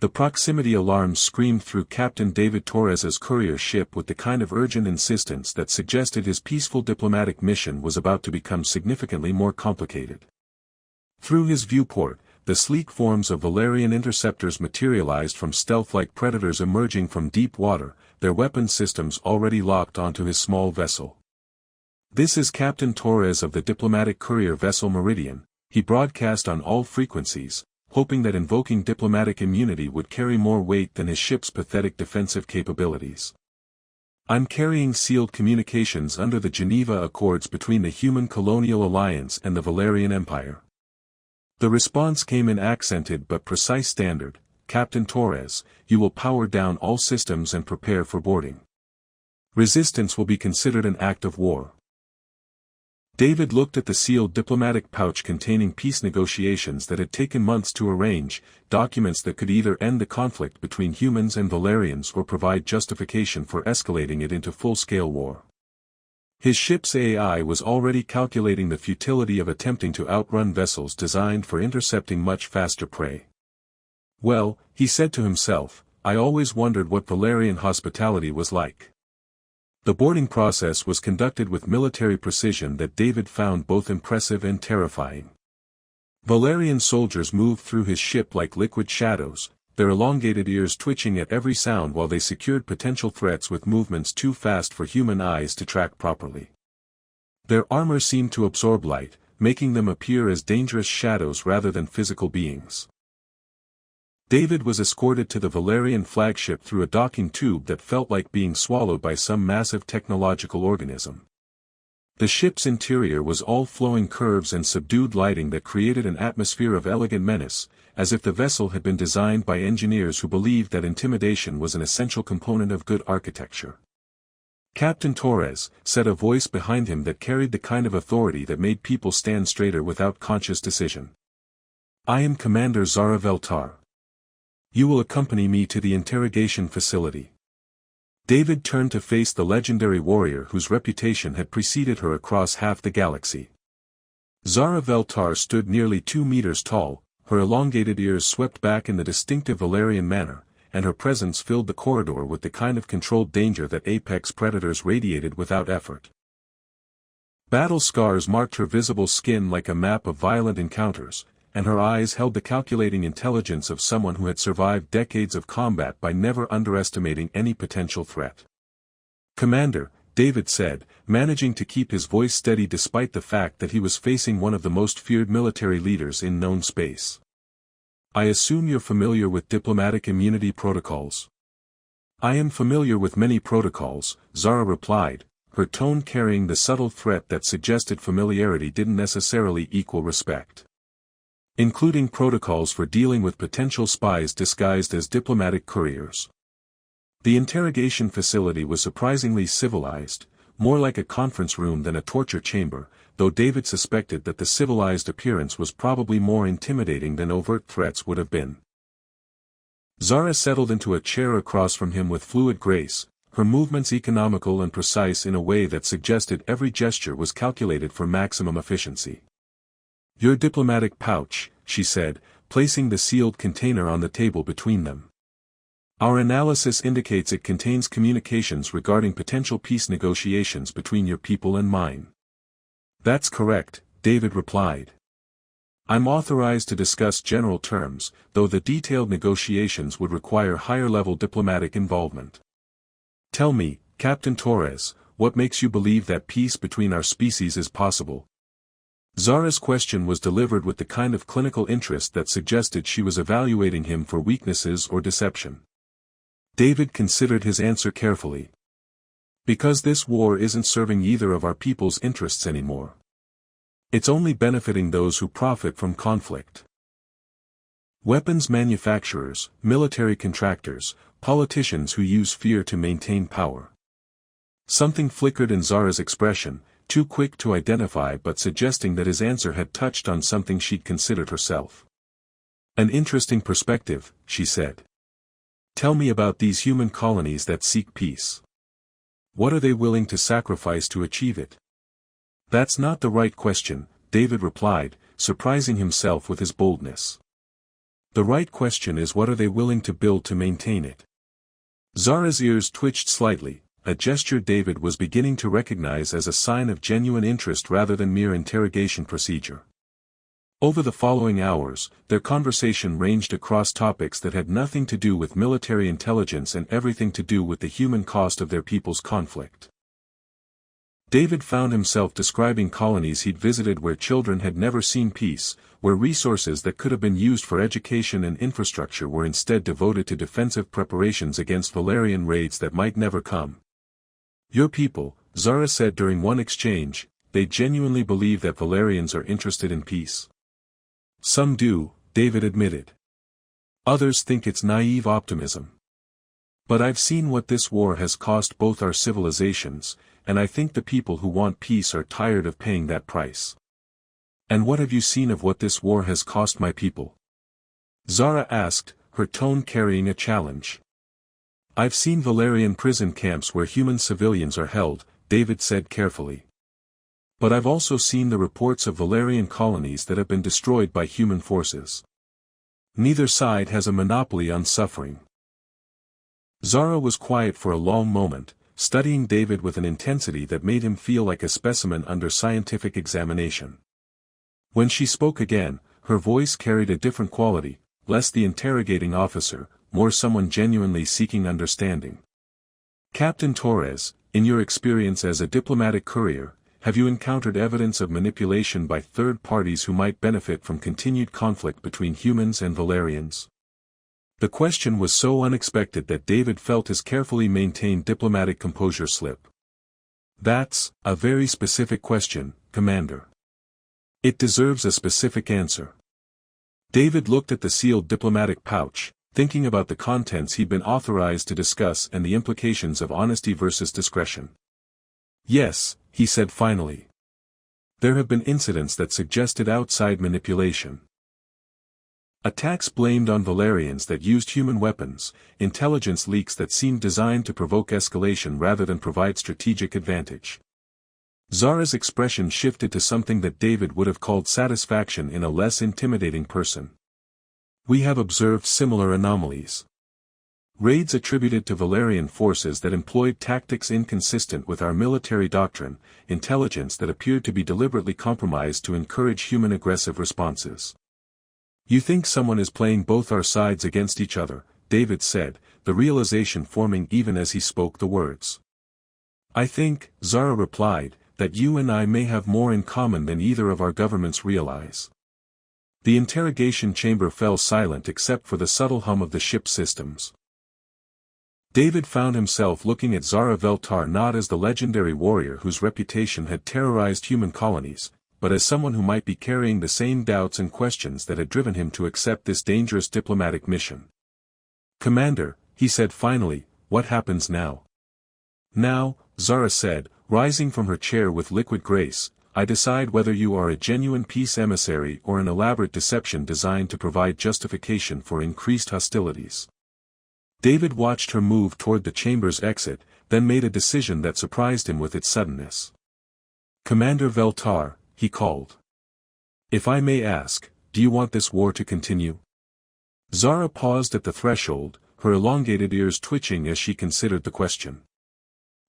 The proximity alarms screamed through Captain David Torres's courier ship with the kind of urgent insistence that suggested his peaceful diplomatic mission was about to become significantly more complicated. Through his viewport, the sleek forms of Valerian interceptors materialized from stealth-like predators emerging from deep water, their weapon systems already locked onto his small vessel. "This is Captain Torres of the diplomatic courier vessel Meridian," he broadcast on all frequencies, hoping that invoking diplomatic immunity would carry more weight than his ship's pathetic defensive capabilities. "I'm carrying sealed communications under the Geneva Accords between the Human Colonial Alliance and the Valerian Empire." The response came in accented but precise standard: "Captain Torres, you will power down all systems and prepare for boarding. Resistance will be considered an act of war." David looked at the sealed diplomatic pouch containing peace negotiations that had taken months to arrange, documents that could either end the conflict between humans and Valerians or provide justification for escalating it into full-scale war. His ship's AI was already calculating the futility of attempting to outrun vessels designed for intercepting much faster prey. "Well," he said to himself, "I always wondered what Valerian hospitality was like." The boarding process was conducted with military precision that David found both impressive and terrifying. Valerian soldiers moved through his ship like liquid shadows, their elongated ears twitching at every sound while they secured potential threats with movements too fast for human eyes to track properly. Their armor seemed to absorb light, making them appear as dangerous shadows rather than physical beings. David was escorted to the Valerian flagship through a docking tube that felt like being swallowed by some massive technological organism. The ship's interior was all flowing curves and subdued lighting that created an atmosphere of elegant menace, as if the vessel had been designed by engineers who believed that intimidation was an essential component of good architecture. "Captain Torres," said a voice behind him that carried the kind of authority that made people stand straighter without conscious decision. "I am Commander Zara Vel'tar. You will accompany me to the interrogation facility." David turned to face the legendary warrior whose reputation had preceded her across half the galaxy. Zara Vel'tar stood nearly 2 meters tall, her elongated ears swept back in the distinctive Valerian manner, and her presence filled the corridor with the kind of controlled danger that apex predators radiated without effort. Battle scars marked her visible skin like a map of violent encounters, and her eyes held the calculating intelligence of someone who had survived decades of combat by never underestimating any potential threat. "Commander," David said, managing to keep his voice steady despite the fact that he was facing one of the most feared military leaders in known space. "I assume you're familiar with diplomatic immunity protocols." "I am familiar with many protocols," Zara replied, her tone carrying the subtle threat that suggested familiarity didn't necessarily equal respect. "Including protocols for dealing with potential spies disguised as diplomatic couriers." The interrogation facility was surprisingly civilized, more like a conference room than a torture chamber, though David suspected that the civilized appearance was probably more intimidating than overt threats would have been. Zara settled into a chair across from him with fluid grace, her movements economical and precise in a way that suggested every gesture was calculated for maximum efficiency. "Your diplomatic pouch," she said, placing the sealed container on the table between them. "Our analysis indicates it contains communications regarding potential peace negotiations between your people and mine." "That's correct," David replied. "I'm authorized to discuss general terms, though the detailed negotiations would require higher-level diplomatic involvement. Tell me, Captain Torres, what makes you believe that peace between our species is possible?" Zara's question was delivered with the kind of clinical interest that suggested she was evaluating him for weaknesses or deception. David considered his answer carefully. "Because this war isn't serving either of our people's interests anymore. It's only benefiting those who profit from conflict. Weapons manufacturers, military contractors, politicians who use fear to maintain power." Something flickered in Zara's expression, too quick to identify but suggesting that his answer had touched on something she'd considered herself. "An interesting perspective," she said. "Tell me about these human colonies that seek peace. What are they willing to sacrifice to achieve it?" "That's not the right question," David replied, surprising himself with his boldness. The right question is, what are they willing to build to maintain it? Zara's ears twitched slightly, a gesture David was beginning to recognize as a sign of genuine interest rather than mere interrogation procedure. Over the following hours, their conversation ranged across topics that had nothing to do with military intelligence and everything to do with the human cost of their people's conflict. David found himself describing colonies he'd visited where children had never seen peace, where resources that could have been used for education and infrastructure were instead devoted to defensive preparations against Valerian raids that might never come. Your people, Zara said during one exchange, they genuinely believe that Valerians are interested in peace. Some do, David admitted. Others think it's naive optimism. But I've seen what this war has cost both our civilizations, and I think the people who want peace are tired of paying that price. And what have you seen of what this war has cost my people? Zara asked, her tone carrying a challenge. I've seen Valerian prison camps where human civilians are held, David said carefully. But I've also seen the reports of Valerian colonies that have been destroyed by human forces. Neither side has a monopoly on suffering. Zara was quiet for a long moment, studying David with an intensity that made him feel like a specimen under scientific examination. When she spoke again, her voice carried a different quality, less the interrogating officer, more someone genuinely seeking understanding. Captain Torres, in your experience as a diplomatic courier, have you encountered evidence of manipulation by third parties who might benefit from continued conflict between humans and Valerians? The question was so unexpected that David felt his carefully maintained diplomatic composure slip. That's a very specific question, Commander. It deserves a specific answer. David looked at the sealed diplomatic pouch, thinking about the contents he'd been authorized to discuss and the implications of honesty versus discretion. Yes, he said finally. There have been incidents that suggested outside manipulation. Attacks blamed on Valerians that used human weapons, intelligence leaks that seemed designed to provoke escalation rather than provide strategic advantage. Zara's expression shifted to something that David would have called satisfaction in a less intimidating person. We have observed similar anomalies. Raids attributed to Valerian forces that employed tactics inconsistent with our military doctrine, intelligence that appeared to be deliberately compromised to encourage human aggressive responses. You think someone is playing both our sides against each other, David said, the realization forming even as he spoke the words. I think, Zara replied, that you and I may have more in common than either of our governments realize. The interrogation chamber fell silent except for the subtle hum of the ship's systems. David found himself looking at Zara Vel'tar not as the legendary warrior whose reputation had terrorized human colonies, but as someone who might be carrying the same doubts and questions that had driven him to accept this dangerous diplomatic mission. Commander, he said finally, what happens now? Now, Zara said, rising from her chair with liquid grace, I decide whether you are a genuine peace emissary or an elaborate deception designed to provide justification for increased hostilities. David watched her move toward the chamber's exit, then made a decision that surprised him with its suddenness. Commander Vel'tar, he called. If I may ask, do you want this war to continue? Zara paused at the threshold, her elongated ears twitching as she considered the question.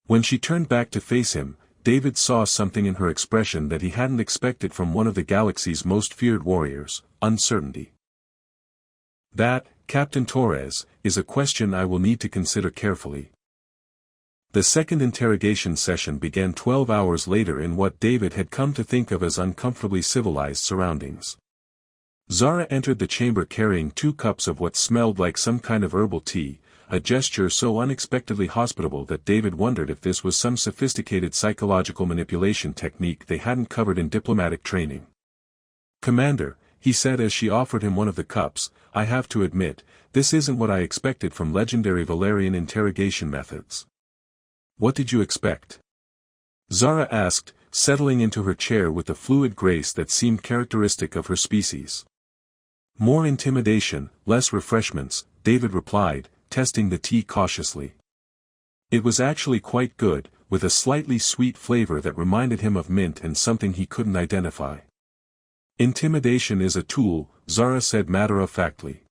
When she turned back to face him, David saw something in her expression that he hadn't expected from one of the galaxy's most feared warriors, uncertainty. That, Captain Torres, is a question I will need to consider carefully. The second interrogation session began 12 hours later in what David had come to think of as uncomfortably civilized surroundings. Zara entered the chamber carrying 2 cups of what smelled like some kind of herbal tea, a gesture so unexpectedly hospitable that David wondered if this was some sophisticated psychological manipulation technique they hadn't covered in diplomatic training. Commander, he said as she offered him one of the cups, I have to admit, this isn't what I expected from legendary Valerian interrogation methods. What did you expect? Zara asked, settling into her chair with the fluid grace that seemed characteristic of her species. More intimidation, less refreshments, David replied, testing the tea cautiously. It was actually quite good, with a slightly sweet flavor that reminded him of mint and something he couldn't identify. Intimidation is a tool, Zara said matter-of-factly.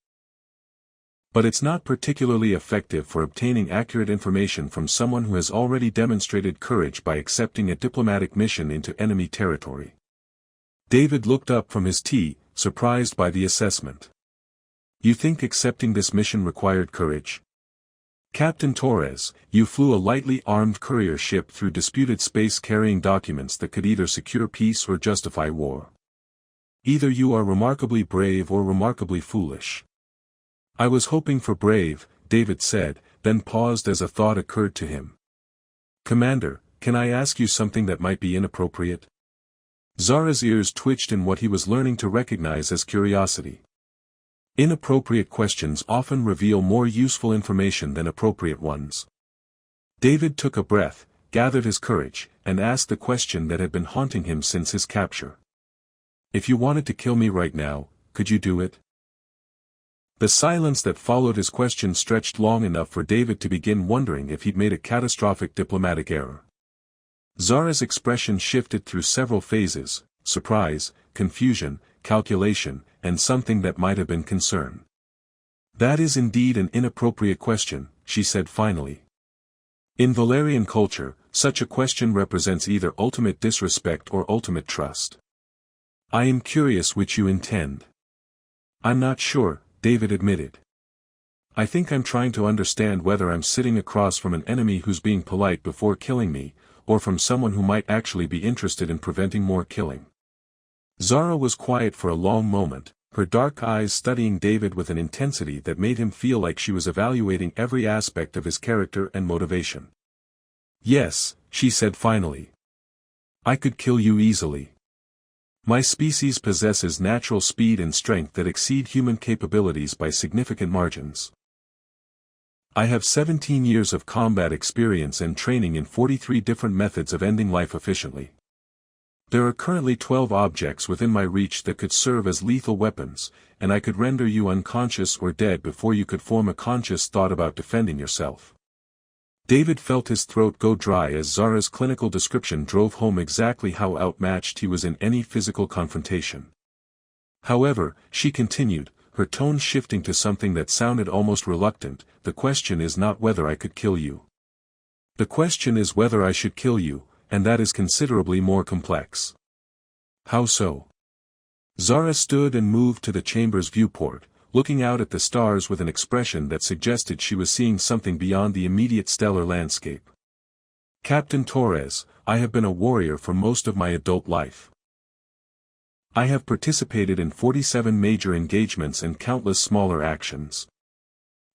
But it's not particularly effective for obtaining accurate information from someone who has already demonstrated courage by accepting a diplomatic mission into enemy territory. David looked up from his tea, surprised by the assessment. You think accepting this mission required courage? Captain Torres, you flew a lightly armed courier ship through disputed space carrying documents that could either secure peace or justify war. Either you are remarkably brave or remarkably foolish. I was hoping for brave, David said, then paused as a thought occurred to him. Commander, can I ask you something that might be inappropriate? Zara's ears twitched in what he was learning to recognize as curiosity. Inappropriate questions often reveal more useful information than appropriate ones. David took a breath, gathered his courage, and asked the question that had been haunting him since his capture. If you wanted to kill me right now, could you do it? The silence that followed his question stretched long enough for David to begin wondering if he'd made a catastrophic diplomatic error. Zara's expression shifted through several phases: surprise, confusion, calculation, and something that might have been concern. That is indeed an inappropriate question, she said finally. In Valerian culture, such a question represents either ultimate disrespect or ultimate trust. I am curious which you intend. I'm not sure, David admitted. I think I'm trying to understand whether I'm sitting across from an enemy who's being polite before killing me, or from someone who might actually be interested in preventing more killing. Zara was quiet for a long moment, her dark eyes studying David with an intensity that made him feel like she was evaluating every aspect of his character and motivation. Yes, she said finally. I could kill you easily. My species possesses natural speed and strength that exceed human capabilities by significant margins. I have 17 years of combat experience and training in 43 different methods of ending life efficiently. There are currently 12 objects within my reach that could serve as lethal weapons, and I could render you unconscious or dead before you could form a conscious thought about defending yourself. David felt his throat go dry as Zara's clinical description drove home exactly how outmatched he was in any physical confrontation. However, she continued, her tone shifting to something that sounded almost reluctant, the question is not whether I could kill you. The question is whether I should kill you, and that is considerably more complex. How so? Zara stood and moved to the chamber's viewport, looking out at the stars with an expression that suggested she was seeing something beyond the immediate stellar landscape. Captain Torres, I have been a warrior for most of my adult life. I have participated in 47 major engagements and countless smaller actions.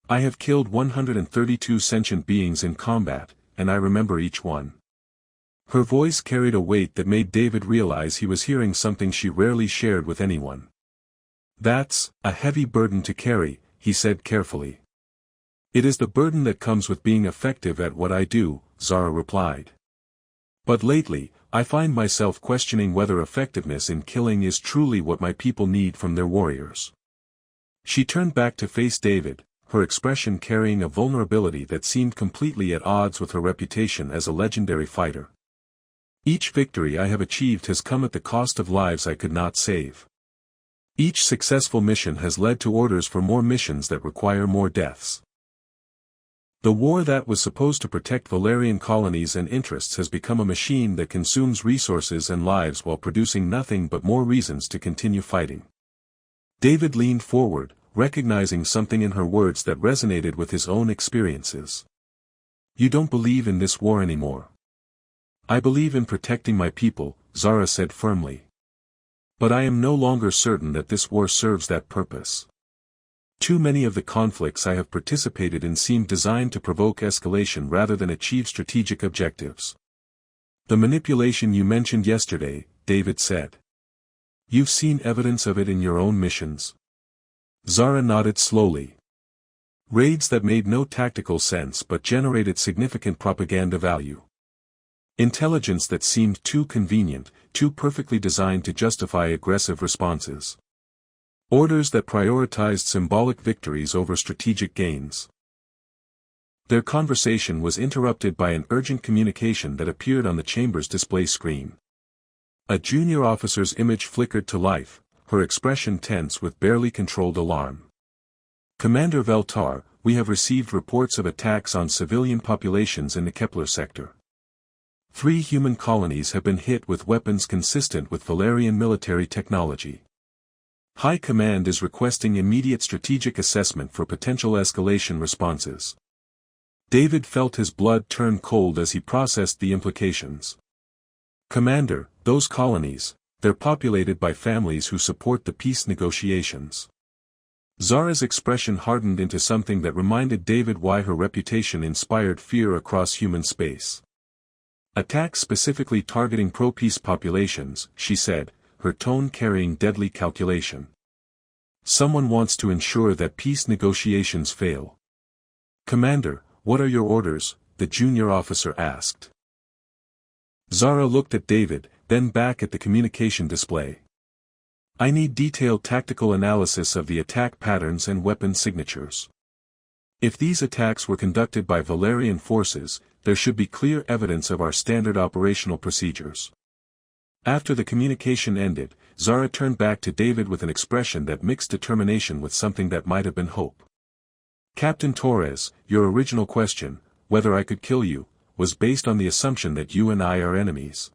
I have killed 132 sentient beings in combat, and I remember each one. Her voice carried a weight that made David realize he was hearing something she rarely shared with anyone. That's a heavy burden to carry, he said carefully. It is the burden that comes with being effective at what I do, Zara replied. But lately, I find myself questioning whether effectiveness in killing is truly what my people need from their warriors. She turned back to face David, her expression carrying a vulnerability that seemed completely at odds with her reputation as a legendary fighter. Each victory I have achieved has come at the cost of lives I could not save. Each successful mission has led to orders for more missions that require more deaths. The war that was supposed to protect Valerian colonies and interests has become a machine that consumes resources and lives while producing nothing but more reasons to continue fighting. David leaned forward, recognizing something in her words that resonated with his own experiences. You don't believe in this war anymore. I believe in protecting my people, Zara said firmly. But I am no longer certain that this war serves that purpose. Too many of the conflicts I have participated in seem designed to provoke escalation rather than achieve strategic objectives. The manipulation you mentioned yesterday, David said. You've seen evidence of it in your own missions? Zara nodded slowly. Raids that made no tactical sense but generated significant propaganda value. Intelligence that seemed too convenient, too perfectly designed to justify aggressive responses. Orders that prioritized symbolic victories over strategic gains. Their conversation was interrupted by an urgent communication that appeared on the chamber's display screen. A junior officer's image flickered to life, her expression tense with barely controlled alarm. Commander Vel'tar, we have received reports of attacks on civilian populations in the Kepler sector. 3 human colonies have been hit with weapons consistent with Valerian military technology. High Command is requesting immediate strategic assessment for potential escalation responses. David felt his blood turn cold as he processed the implications. Commander, those colonies, they're populated by families who support the peace negotiations. Zara's expression hardened into something that reminded David why her reputation inspired fear across human space. Attacks specifically targeting pro-peace populations, she said, her tone carrying deadly calculation. Someone wants to ensure that peace negotiations fail. Commander, what are your orders? The junior officer asked. Zara looked at David, then back at the communication display. I need detailed tactical analysis of the attack patterns and weapon signatures. If these attacks were conducted by Valerian forces, there should be clear evidence of our standard operational procedures. After the communication ended, Zara turned back to David with an expression that mixed determination with something that might have been hope. Captain Torres, your original question, whether I could kill you, was based on the assumption that you and I are enemies.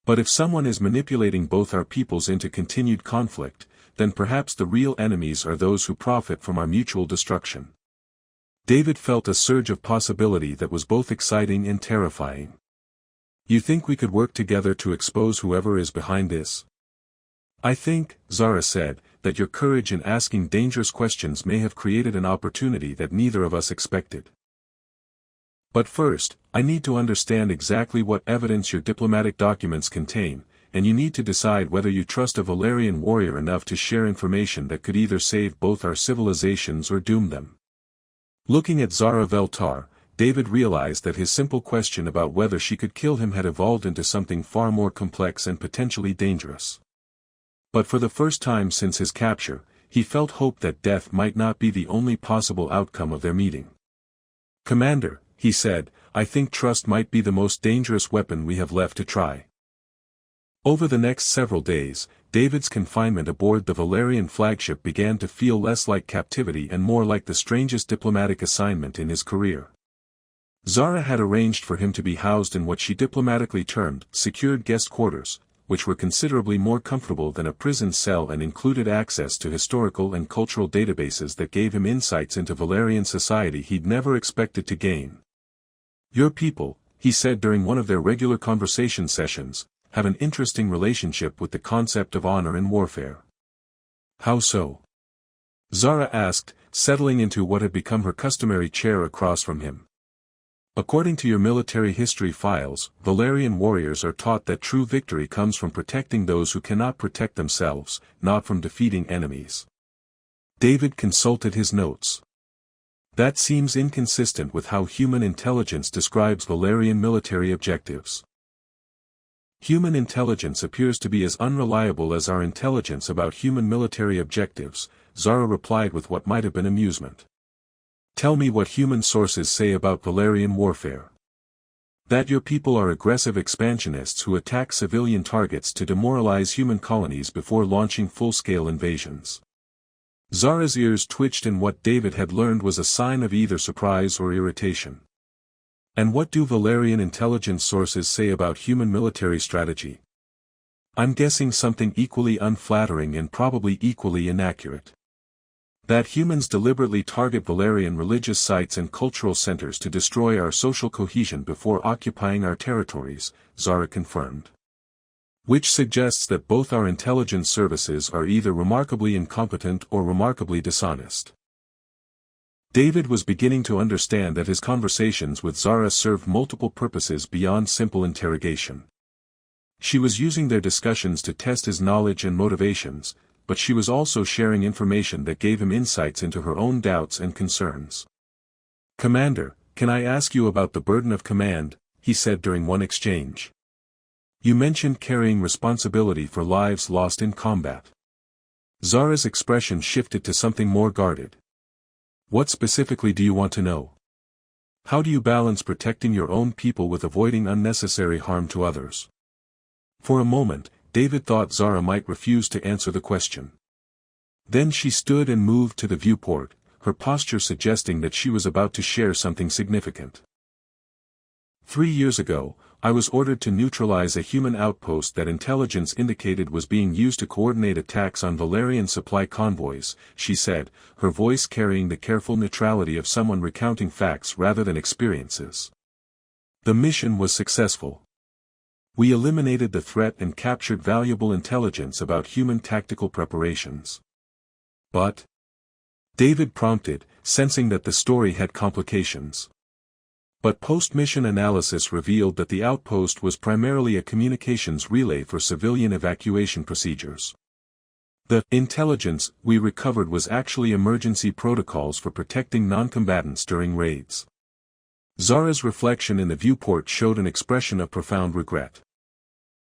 But if someone is manipulating both our peoples into continued conflict, then perhaps the real enemies are those who profit from our mutual destruction. David felt a surge of possibility that was both exciting and terrifying. You think we could work together to expose whoever is behind this? I think, Zara said, that your courage in asking dangerous questions may have created an opportunity that neither of us expected. But first, I need to understand exactly what evidence your diplomatic documents contain, and you need to decide whether you trust a Valerian warrior enough to share information that could either save both our civilizations or doom them. Looking at Zara Vel'tar, David realized that his simple question about whether she could kill him had evolved into something far more complex and potentially dangerous. But for the first time since his capture, he felt hope that death might not be the only possible outcome of their meeting. Commander, he said, I think trust might be the most dangerous weapon we have left to try. Over the next several days, David's confinement aboard the Valerian flagship began to feel less like captivity and more like the strangest diplomatic assignment in his career. Zara had arranged for him to be housed in what she diplomatically termed secured guest quarters, which were considerably more comfortable than a prison cell and included access to historical and cultural databases that gave him insights into Valerian society he'd never expected to gain. Your people, he said during one of their regular conversation sessions, have an interesting relationship with the concept of honor in warfare. How so? Zara asked, settling into what had become her customary chair across from him. According to your military history files, Valerian warriors are taught that true victory comes from protecting those who cannot protect themselves, not from defeating enemies. David consulted his notes. That seems inconsistent with how human intelligence describes Valerian military objectives. Human intelligence appears to be as unreliable as our intelligence about human military objectives, Zara replied with what might have been amusement. Tell me what human sources say about Valerian warfare. That your people are aggressive expansionists who attack civilian targets to demoralize human colonies before launching full-scale invasions. Zara's ears twitched and what David had learned was a sign of either surprise or irritation. And what do Valerian intelligence sources say about human military strategy? I'm guessing something equally unflattering and probably equally inaccurate. That humans deliberately target Valerian religious sites and cultural centers to destroy our social cohesion before occupying our territories, Zara confirmed. Which suggests that both our intelligence services are either remarkably incompetent or remarkably dishonest. David was beginning to understand that his conversations with Zara served multiple purposes beyond simple interrogation. She was using their discussions to test his knowledge and motivations, but she was also sharing information that gave him insights into her own doubts and concerns. Commander, can I ask you about the burden of command, he said during one exchange. You mentioned carrying responsibility for lives lost in combat. Zara's expression shifted to something more guarded. What specifically do you want to know? How do you balance protecting your own people with avoiding unnecessary harm to others? For a moment, David thought Zara might refuse to answer the question. Then she stood and moved to the viewport, her posture suggesting that she was about to share something significant. 3 years ago, I was ordered to neutralize a human outpost that intelligence indicated was being used to coordinate attacks on Valerian supply convoys, she said, her voice carrying the careful neutrality of someone recounting facts rather than experiences. The mission was successful. We eliminated the threat and captured valuable intelligence about human tactical preparations. But David prompted, sensing that the story had complications. But post-mission analysis revealed that the outpost was primarily a communications relay for civilian evacuation procedures. The intelligence we recovered was actually emergency protocols for protecting non-combatants during raids. Zara's reflection in the viewport showed an expression of profound regret.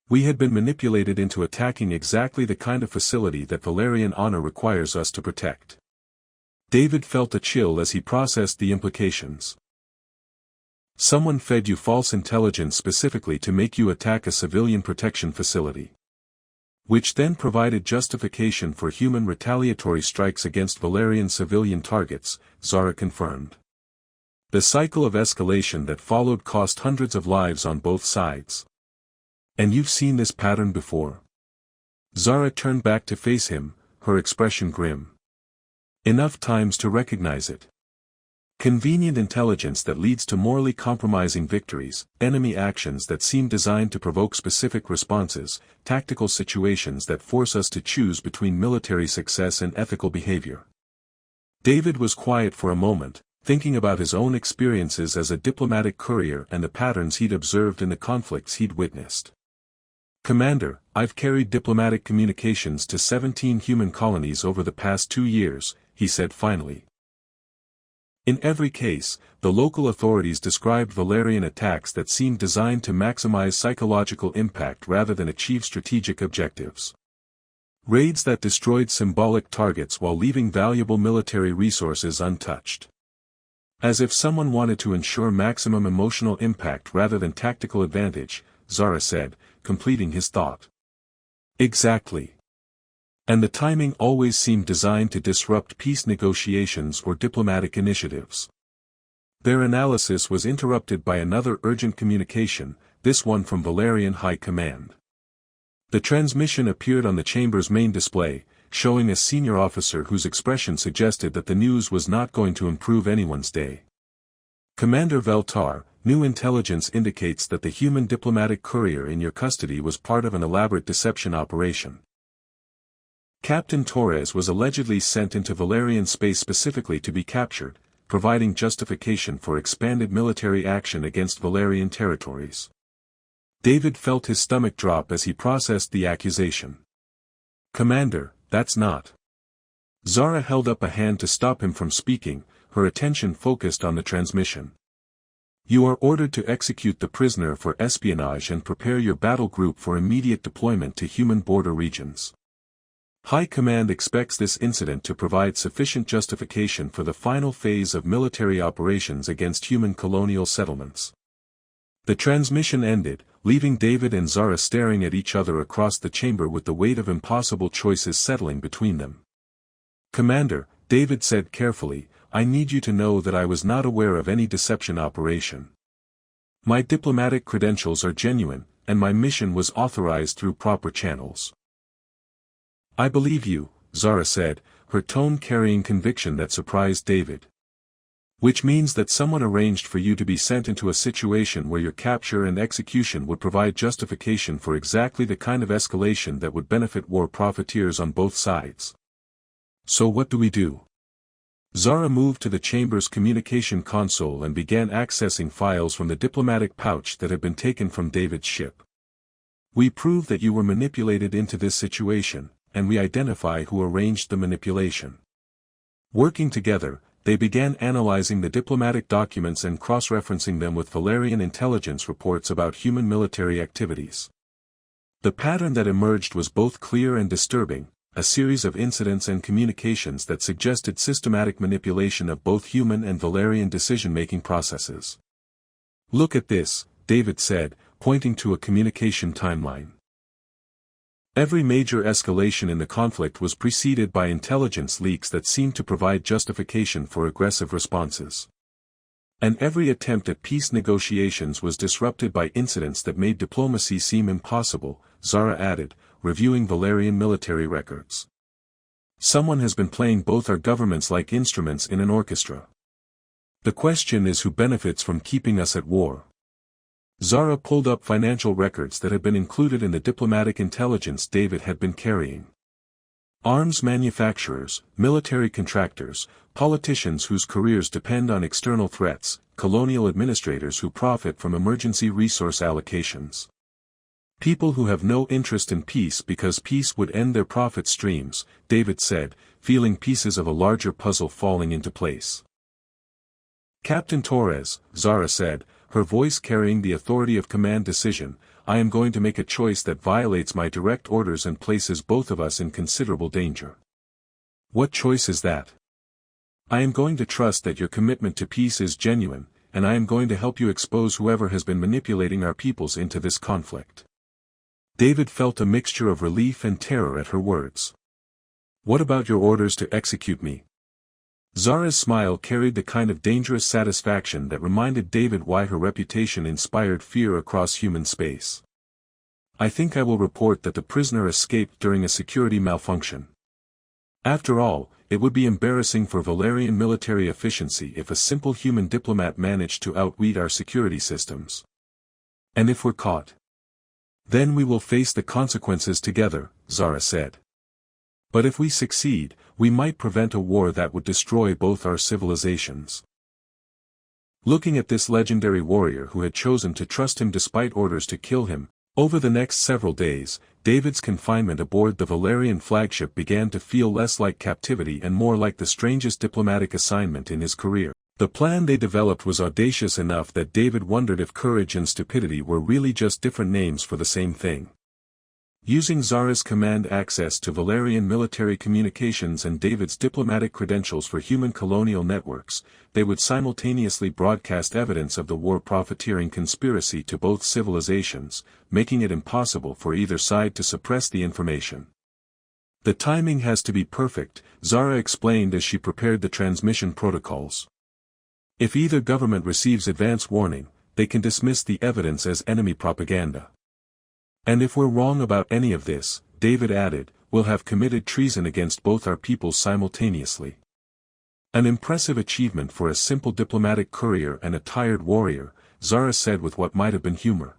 We had been manipulated into attacking exactly the kind of facility that Valerian honor requires us to protect. David felt a chill as he processed the implications. Someone fed you false intelligence specifically to make you attack a civilian protection facility, which then provided justification for human retaliatory strikes against Valerian civilian targets, Zara confirmed. The cycle of escalation that followed cost hundreds of lives on both sides. And you've seen this pattern before? Zara turned back to face him, her expression grim. Enough times to recognize it. Convenient intelligence that leads to morally compromising victories, enemy actions that seem designed to provoke specific responses, tactical situations that force us to choose between military success and ethical behavior. David was quiet for a moment, thinking about his own experiences as a diplomatic courier and the patterns he'd observed in the conflicts he'd witnessed. Commander, I've carried diplomatic communications to 17 human colonies over the past 2 years, he said finally. In every case, the local authorities described Valerian attacks that seemed designed to maximize psychological impact rather than achieve strategic objectives. Raids that destroyed symbolic targets while leaving valuable military resources untouched. As if someone wanted to ensure maximum emotional impact rather than tactical advantage, Zara said, completing his thought. Exactly. And the timing always seemed designed to disrupt peace negotiations or diplomatic initiatives. Their analysis was interrupted by another urgent communication, this one from Valerian High Command. The transmission appeared on the chamber's main display, showing a senior officer whose expression suggested that the news was not going to improve anyone's day. Commander Vel'tar, new intelligence indicates that the human diplomatic courier in your custody was part of an elaborate deception operation. Captain Torres was allegedly sent into Valerian space specifically to be captured, providing justification for expanded military action against Valerian territories. David felt his stomach drop as he processed the accusation. Commander, that's not. Zara held up a hand to stop him from speaking, her attention focused on the transmission. You are ordered to execute the prisoner for espionage and prepare your battle group for immediate deployment to human border regions. High Command expects this incident to provide sufficient justification for the final phase of military operations against human colonial settlements. The transmission ended, leaving David and Zara staring at each other across the chamber with the weight of impossible choices settling between them. Commander, David said carefully, I need you to know that I was not aware of any deception operation. My diplomatic credentials are genuine, and my mission was authorized through proper channels. I believe you, Zara said, her tone carrying conviction that surprised David. Which means that someone arranged for you to be sent into a situation where your capture and execution would provide justification for exactly the kind of escalation that would benefit war profiteers on both sides. So what do we do? Zara moved to the chamber's communication console and began accessing files from the diplomatic pouch that had been taken from David's ship. We prove that you were manipulated into this situation, and we identify who arranged the manipulation. Working together, they began analyzing the diplomatic documents and cross-referencing them with Valerian intelligence reports about human military activities. The pattern that emerged was both clear and disturbing, a series of incidents and communications that suggested systematic manipulation of both human and Valerian decision-making processes. Look at this, David said, pointing to a communication timeline. Every major escalation in the conflict was preceded by intelligence leaks that seemed to provide justification for aggressive responses. And every attempt at peace negotiations was disrupted by incidents that made diplomacy seem impossible, Zara added, reviewing Valerian military records. Someone has been playing both our governments like instruments in an orchestra. The question is who benefits from keeping us at war. Zara pulled up financial records that had been included in the diplomatic intelligence David had been carrying. Arms manufacturers, military contractors, politicians whose careers depend on external threats, colonial administrators who profit from emergency resource allocations. People who have no interest in peace because peace would end their profit streams, David said, feeling pieces of a larger puzzle falling into place. Captain Torres, Zara said, her voice carrying the authority of command decision, I am going to make a choice that violates my direct orders and places both of us in considerable danger. What choice is that? I am going to trust that your commitment to peace is genuine, and I am going to help you expose whoever has been manipulating our peoples into this conflict. David felt a mixture of relief and terror at her words. What about your orders to execute me? Zara's smile carried the kind of dangerous satisfaction that reminded David why her reputation inspired fear across human space. I think I will report that the prisoner escaped during a security malfunction. After all, it would be embarrassing for Valerian military efficiency if a simple human diplomat managed to outwit our security systems. And if we're caught? Then we will face the consequences together, Zara said. But if we succeed, we might prevent a war that would destroy both our civilizations. Looking at this legendary warrior who had chosen to trust him despite orders to kill him, over the next several days, David's confinement aboard the Valerian flagship began to feel less like captivity and more like the strangest diplomatic assignment in his career. The plan they developed was audacious enough that David wondered if courage and stupidity were really just different names for the same thing. Using Zara's command access to Valerian military communications and David's diplomatic credentials for human colonial networks, they would simultaneously broadcast evidence of the war profiteering conspiracy to both civilizations, making it impossible for either side to suppress the information. The timing has to be perfect, Zara explained as she prepared the transmission protocols. If either government receives advance warning, they can dismiss the evidence as enemy propaganda. And if we're wrong about any of this, David added, we'll have committed treason against both our peoples simultaneously. An impressive achievement for a simple diplomatic courier and a tired warrior, Zara said with what might have been humor.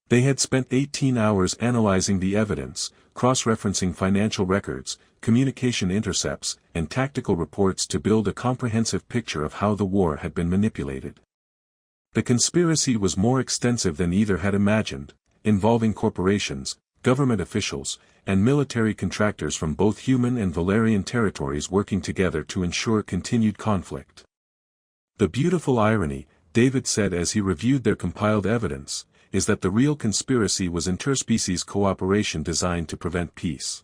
They had spent 18 hours analyzing the evidence, cross-referencing financial records, communication intercepts, and tactical reports to build a comprehensive picture of how the war had been manipulated. The conspiracy was more extensive than either had imagined, involving corporations, government officials, and military contractors from both human and Valerian territories working together to ensure continued conflict. The beautiful irony, David said as he reviewed their compiled evidence, is that the real conspiracy was interspecies cooperation designed to prevent peace.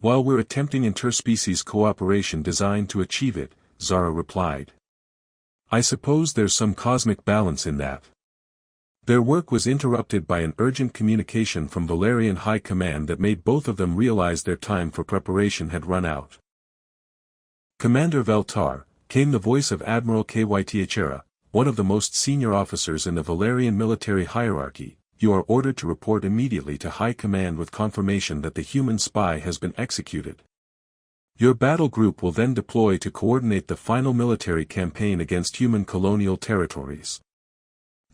While we're attempting interspecies cooperation designed to achieve it, Zara replied. I suppose there's some cosmic balance in that. Their work was interrupted by an urgent communication from Valerian High Command that made both of them realize their time for preparation had run out. Commander Vel'tar, came the voice of Admiral Kythr, one of the most senior officers in the Valerian military hierarchy, you are ordered to report immediately to High Command with confirmation that the human spy has been executed. Your battle group will then deploy to coordinate the final military campaign against human colonial territories.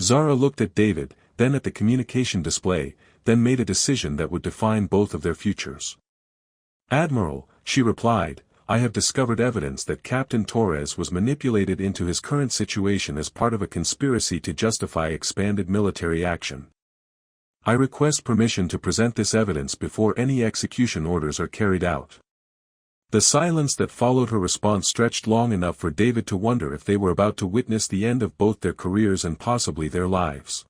Zara looked at David, then at the communication display, then made a decision that would define both of their futures. Admiral, she replied, I have discovered evidence that Captain Torres was manipulated into his current situation as part of a conspiracy to justify expanded military action. I request permission to present this evidence before any execution orders are carried out. The silence that followed her response stretched long enough for David to wonder if they were about to witness the end of both their careers and possibly their lives.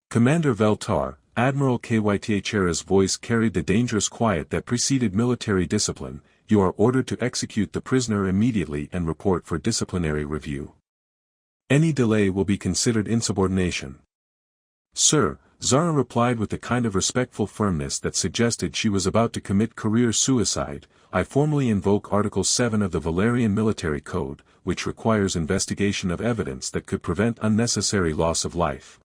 Commander Vel'tar, Admiral Kythr's voice carried the dangerous quiet that preceded military discipline, you are ordered to execute the prisoner immediately and report for disciplinary review. Any delay will be considered insubordination. Sir, Zara replied with the kind of respectful firmness that suggested she was about to commit career suicide. I formally invoke Article 7 of the Valerian Military Code, which requires investigation of evidence that could prevent unnecessary loss of life.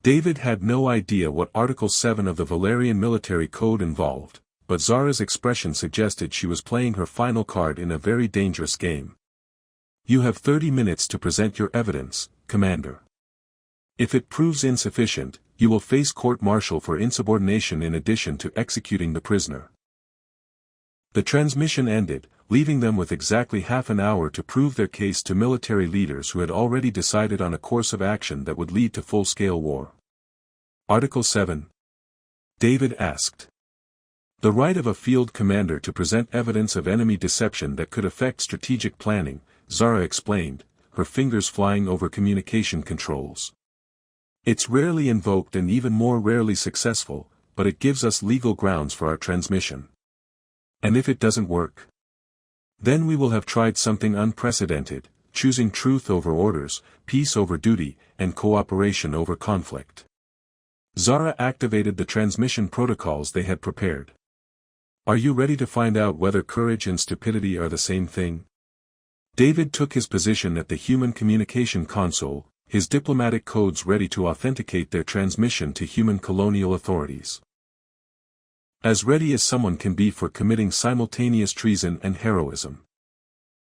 David had no idea what Article 7 of the Valerian Military Code involved, but Zara's expression suggested she was playing her final card in a very dangerous game. You have 30 minutes to present your evidence, Commander. If it proves insufficient, you will face court-martial for insubordination in addition to executing the prisoner. The transmission ended, leaving them with exactly half an hour to prove their case to military leaders who had already decided on a course of action that would lead to full-scale war. Article 7. David asked. The right of a field commander to present evidence of enemy deception that could affect strategic planning, Zara explained, her fingers flying over communication controls. It's rarely invoked and even more rarely successful, but it gives us legal grounds for our transmission. And if it doesn't work? Then we will have tried something unprecedented, choosing truth over orders, peace over duty, and cooperation over conflict. Zara activated the transmission protocols they had prepared. Are you ready to find out whether courage and stupidity are the same thing? David took his position at the human communication console, his diplomatic codes ready to authenticate their transmission to human colonial authorities. As ready as someone can be for committing simultaneous treason and heroism.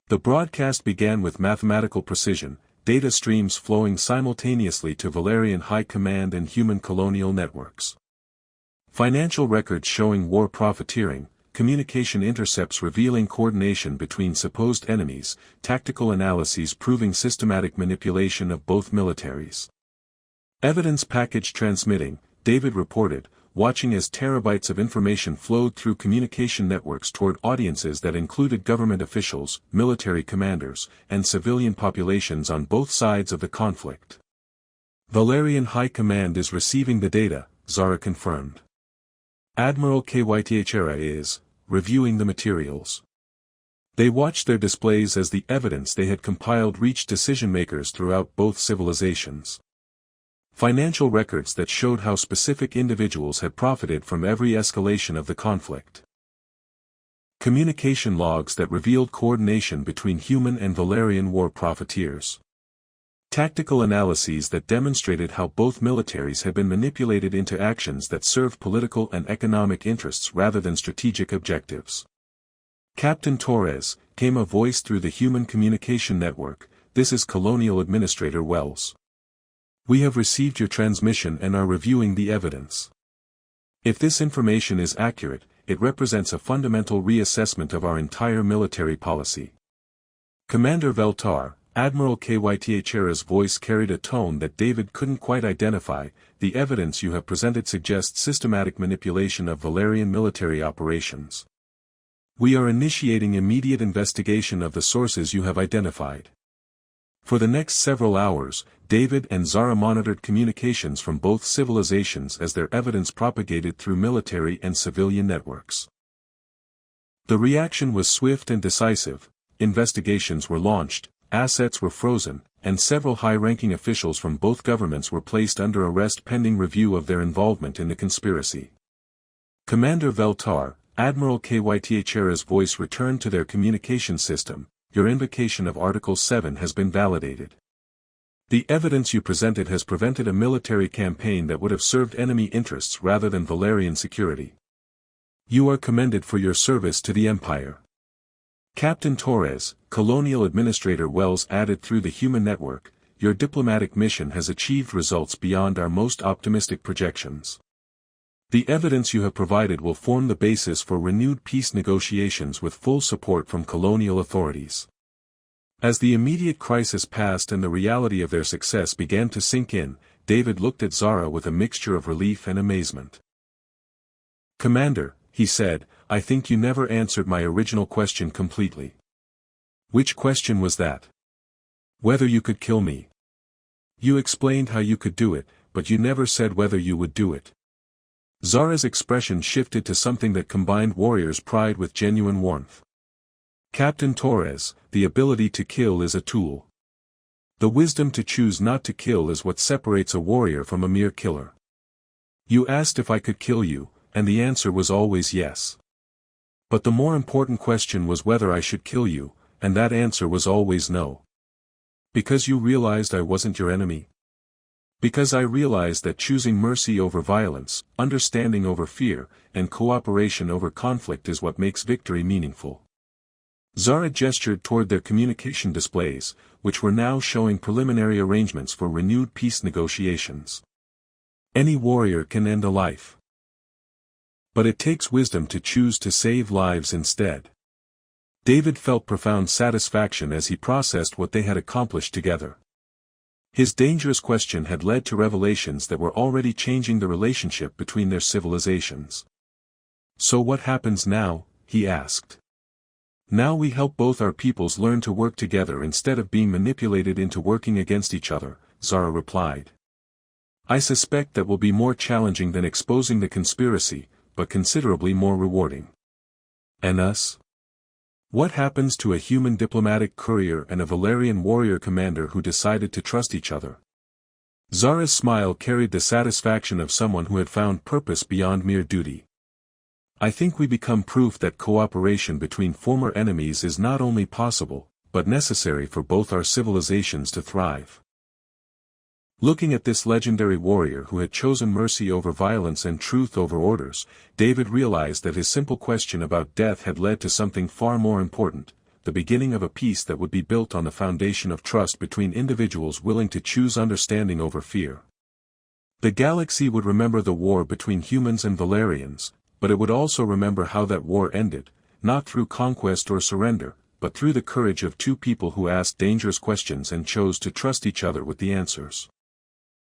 The broadcast began with mathematical precision, data streams flowing simultaneously to Valerian High Command and human colonial networks. Financial records showing war profiteering, communication intercepts revealing coordination between supposed enemies, tactical analyses proving systematic manipulation of both militaries. Evidence package transmitting, David reported, watching as terabytes of information flowed through communication networks toward audiences that included government officials, military commanders, and civilian populations on both sides of the conflict. Valerian High Command is receiving the data, Zara confirmed. Admiral Kythra is reviewing the materials. They watched their displays as the evidence they had compiled reached decision-makers throughout both civilizations. Financial records that showed how specific individuals had profited from every escalation of the conflict. Communication logs that revealed coordination between human and Valerian war profiteers. Tactical analyses that demonstrated how both militaries had been manipulated into actions that served political and economic interests rather than strategic objectives. Captain Torres, came a voice through the human communication network, this is Colonial Administrator Wells. We have received your transmission and are reviewing the evidence. If this information is accurate, it represents a fundamental reassessment of our entire military policy. Commander Vel'tar, Admiral Kythra's voice carried a tone that David couldn't quite identify. The evidence you have presented suggests systematic manipulation of Valerian military operations. We are initiating immediate investigation of the sources you have identified. For the next several hours, David and Zara monitored communications from both civilizations as their evidence propagated through military and civilian networks. The reaction was swift and decisive. Investigations were launched, assets were frozen, and several high-ranking officials from both governments were placed under arrest pending review of their involvement in the conspiracy. Commander Vel'tar, Admiral Kythra's voice returned to their communication system. Your invocation of Article 7 has been validated. The evidence you presented has prevented a military campaign that would have served enemy interests rather than Valerian security. You are commended for your service to the Empire. Captain Torres, Colonial Administrator Wells added through the human network, your diplomatic mission has achieved results beyond our most optimistic projections. The evidence you have provided will form the basis for renewed peace negotiations with full support from colonial authorities. As the immediate crisis passed and the reality of their success began to sink in, David looked at Zara with a mixture of relief and amazement. Commander, he said, I think you never answered my original question completely. Which question was that? Whether you could kill me. You explained how you could do it, but you never said whether you would do it. Zara's expression shifted to something that combined warrior's pride with genuine warmth. Captain Torres, the ability to kill is a tool. The wisdom to choose not to kill is what separates a warrior from a mere killer. You asked if I could kill you, and the answer was always yes. But the more important question was whether I should kill you, and that answer was always no. Because you realized I wasn't your enemy? Because I realized that choosing mercy over violence, understanding over fear, and cooperation over conflict is what makes victory meaningful. Zara gestured toward their communication displays, which were now showing preliminary arrangements for renewed peace negotiations. Any warrior can end a life. But it takes wisdom to choose to save lives instead. David felt profound satisfaction as he processed what they had accomplished together. His dangerous question had led to revelations that were already changing the relationship between their civilizations. So what happens now? He asked. Now we help both our peoples learn to work together instead of being manipulated into working against each other, Zara replied. I suspect that will be more challenging than exposing the conspiracy, but considerably more rewarding. And us? What happens to a human diplomatic courier and a Valerian warrior commander who decided to trust each other? Zara's smile carried the satisfaction of someone who had found purpose beyond mere duty. I think we become proof that cooperation between former enemies is not only possible, but necessary for both our civilizations to thrive. Looking at this legendary warrior who had chosen mercy over violence and truth over orders, David realized that his simple question about death had led to something far more important, the beginning of a peace that would be built on the foundation of trust between individuals willing to choose understanding over fear. The galaxy would remember the war between humans and Valerians, but it would also remember how that war ended, not through conquest or surrender, but through the courage of two people who asked dangerous questions and chose to trust each other with the answers.